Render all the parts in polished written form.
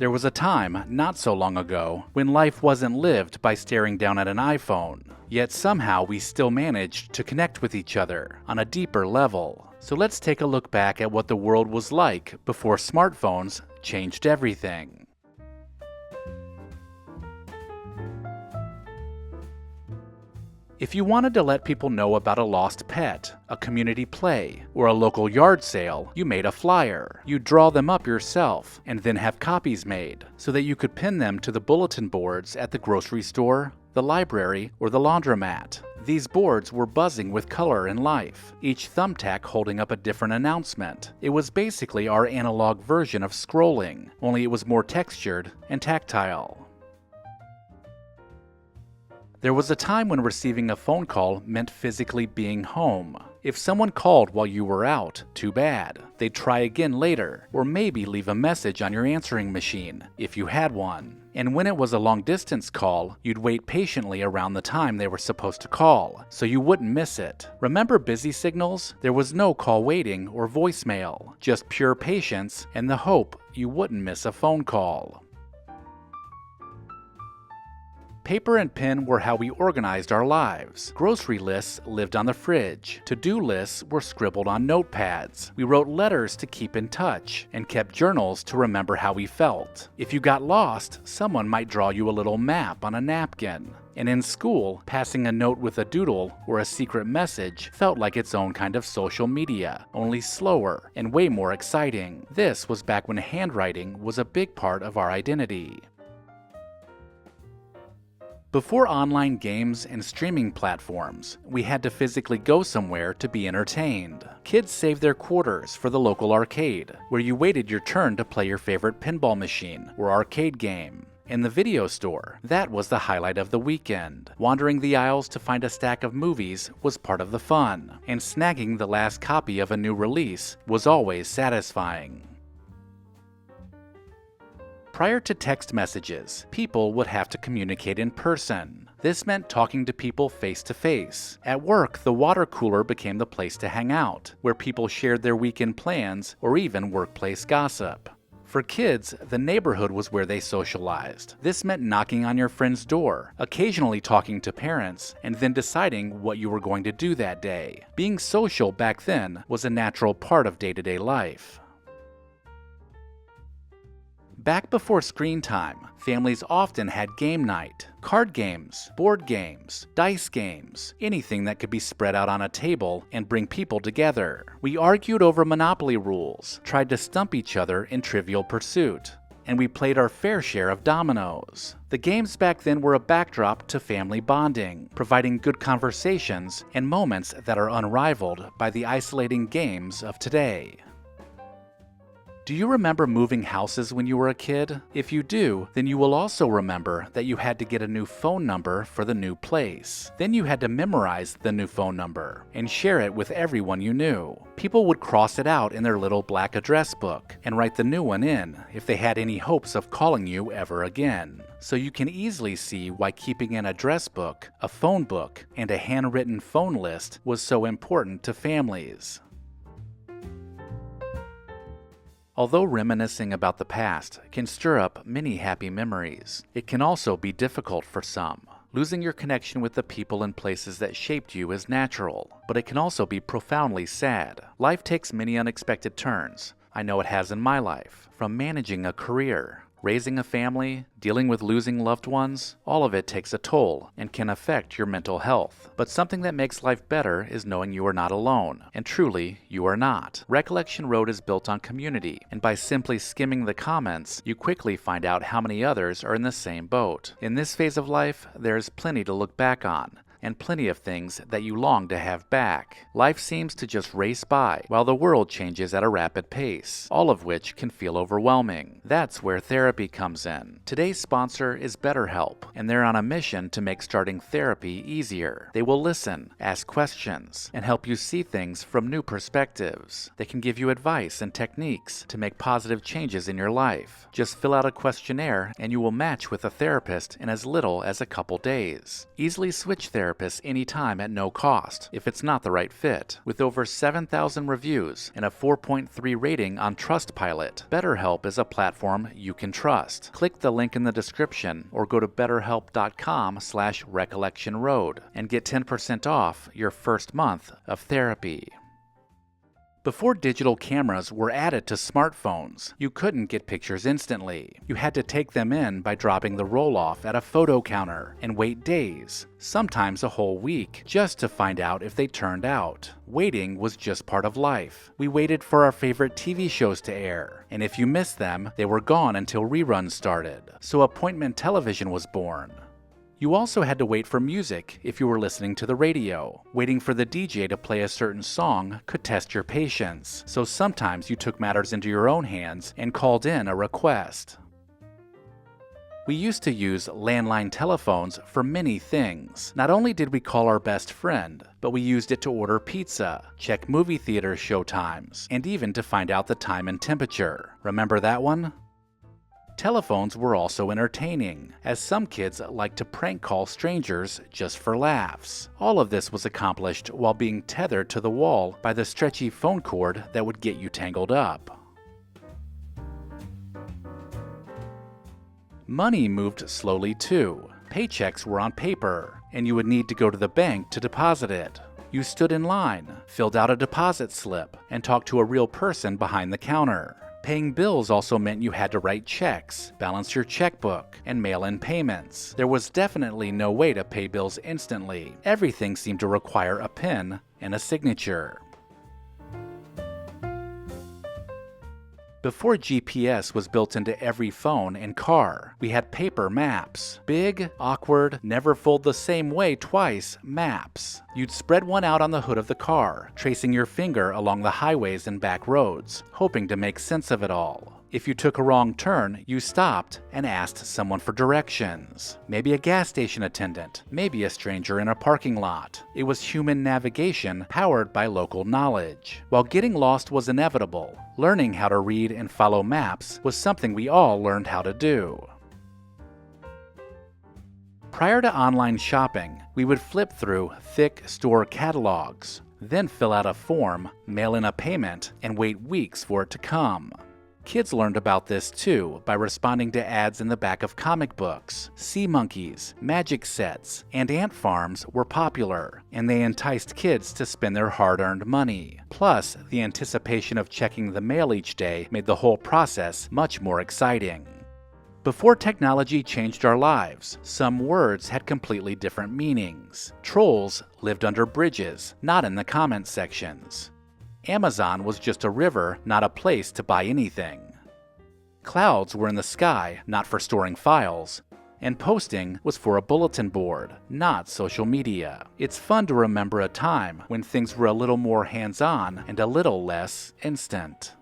There was a time, not so long ago, when life wasn't lived by staring down at an iPhone. Yet somehow we still managed to connect with each other on a deeper level. So let's take a look back at what the world was like before smartphones changed everything. If you wanted to let people know about a lost pet, a community play, or a local yard sale, you made a flyer. You'd draw them up yourself, and then have copies made, so that you could pin them to the bulletin boards at the grocery store, the library, or the laundromat. These boards were buzzing with color and life, each thumbtack holding up a different announcement. It was basically our analog version of scrolling, only it was more textured and tactile. There was a time when receiving a phone call meant physically being home. If someone called while you were out, too bad. They'd try again later, or maybe leave a message on your answering machine, if you had one. And when it was a long-distance call, you'd wait patiently around the time they were supposed to call, so you wouldn't miss it. Remember busy signals? There was no call waiting or voicemail, just pure patience and the hope you wouldn't miss a phone call. Paper and pen were how we organized our lives. Grocery lists lived on the fridge. To-do lists were scribbled on notepads. We wrote letters to keep in touch and kept journals to remember how we felt. If you got lost, someone might draw you a little map on a napkin. And in school, passing a note with a doodle or a secret message felt like its own kind of social media, only slower and way more exciting. This was back when handwriting was a big part of our identity. Before online games and streaming platforms, we had to physically go somewhere to be entertained. Kids saved their quarters for the local arcade, where you waited your turn to play your favorite pinball machine or arcade game. In the video store, that was the highlight of the weekend. Wandering the aisles to find a stack of movies was part of the fun, and snagging the last copy of a new release was always satisfying. Prior to text messages, people would have to communicate in person. This meant talking to people face to face. At work, the water cooler became the place to hang out, where people shared their weekend plans or even workplace gossip. For kids, the neighborhood was where they socialized. This meant knocking on your friend's door, occasionally talking to parents, and then deciding what you were going to do that day. Being social back then was a natural part of day-to-day life. Back before screen time, families often had game night. Card games, board games, dice games, anything that could be spread out on a table and bring people together. We argued over Monopoly rules, tried to stump each other in Trivial Pursuit, and we played our fair share of dominoes. The games back then were a backdrop to family bonding, providing good conversations and moments that are unrivaled by the isolating games of today. Do you remember moving houses when you were a kid? If you do, then you will also remember that you had to get a new phone number for the new place. Then you had to memorize the new phone number and share it with everyone you knew. People would cross it out in their little black address book and write the new one in if they had any hopes of calling you ever again. So you can easily see why keeping an address book, a phone book, and a handwritten phone list was so important to families. Although reminiscing about the past can stir up many happy memories, it can also be difficult for some. Losing your connection with the people and places that shaped you is natural, but it can also be profoundly sad. Life takes many unexpected turns. I know it has in my life, from managing a career, raising a family, dealing with losing loved ones. All of it takes a toll and can affect your mental health. But something that makes life better is knowing you are not alone, and truly, you are not. Recollection Road is built on community, and by simply skimming the comments, you quickly find out how many others are in the same boat. In this phase of life, there is plenty to look back on, and plenty of things that you long to have back. Life seems to just race by, while the world changes at a rapid pace, all of which can feel overwhelming. That's where therapy comes in. Today's sponsor is BetterHelp, and they're on a mission to make starting therapy easier. They will listen, ask questions, and help you see things from new perspectives. They can give you advice and techniques to make positive changes in your life. Just fill out a questionnaire, and you will match with a therapist in as little as a couple days. Easily switch therapy therapists anytime at no cost if it's not the right fit. With over 7,000 reviews and a 4.3 rating on Trustpilot, BetterHelp is a platform you can trust. Click the link in the description or go to betterhelp.com/recollectionroad and get 10% off your first month of therapy. Before digital cameras were added to smartphones, you couldn't get pictures instantly. You had to take them in by dropping the roll-off at a photo counter and wait days, sometimes a whole week, just to find out if they turned out. Waiting was just part of life. We waited for our favorite TV shows to air, and if you missed them, they were gone until reruns started. So appointment television was born. You also had to wait for music if you were listening to the radio. Waiting for the DJ to play a certain song could test your patience, so sometimes you took matters into your own hands and called in a request. We used to use landline telephones for many things. Not only did we call our best friend, but we used it to order pizza, check movie theater showtimes, and even to find out the time and temperature. Remember that one? Telephones were also entertaining, as some kids liked to prank call strangers just for laughs. All of this was accomplished while being tethered to the wall by the stretchy phone cord that would get you tangled up. Money moved slowly too. Paychecks were on paper, and you would need to go to the bank to deposit it. You stood in line, filled out a deposit slip, and talked to a real person behind the counter. Paying bills also meant you had to write checks, balance your checkbook, and mail in payments. There was definitely no way to pay bills instantly. Everything seemed to require a pen and a signature. Before GPS was built into every phone and car, we had paper maps. Big, awkward, never fold the same way twice maps. You'd spread one out on the hood of the car, tracing your finger along the highways and back roads, hoping to make sense of it all. If you took a wrong turn, you stopped and asked someone for directions. Maybe a gas station attendant, maybe a stranger in a parking lot. It was human navigation powered by local knowledge. While getting lost was inevitable, learning how to read and follow maps was something we all learned how to do. Prior to online shopping, we would flip through thick store catalogs, then fill out a form, mail in a payment, and wait weeks for it to come. Kids learned about this too by responding to ads in the back of comic books. Sea monkeys, magic sets, and ant farms were popular, and they enticed kids to spend their hard-earned money. Plus, the anticipation of checking the mail each day made the whole process much more exciting. Before technology changed our lives, some words had completely different meanings. Trolls lived under bridges, not in the comment sections. Amazon was just a river, not a place to buy anything. Clouds were in the sky, not for storing files. And posting was for a bulletin board, not social media. It's fun to remember a time when things were a little more hands-on and a little less instant.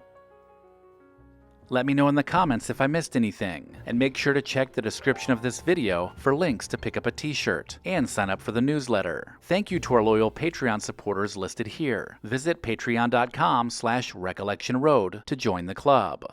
Let me know in the comments if I missed anything, and make sure to check the description of this video for links to pick up a t-shirt and sign up for the newsletter. Thank you to our loyal Patreon supporters listed here. Visit patreon.com/recollectionroad to join the club.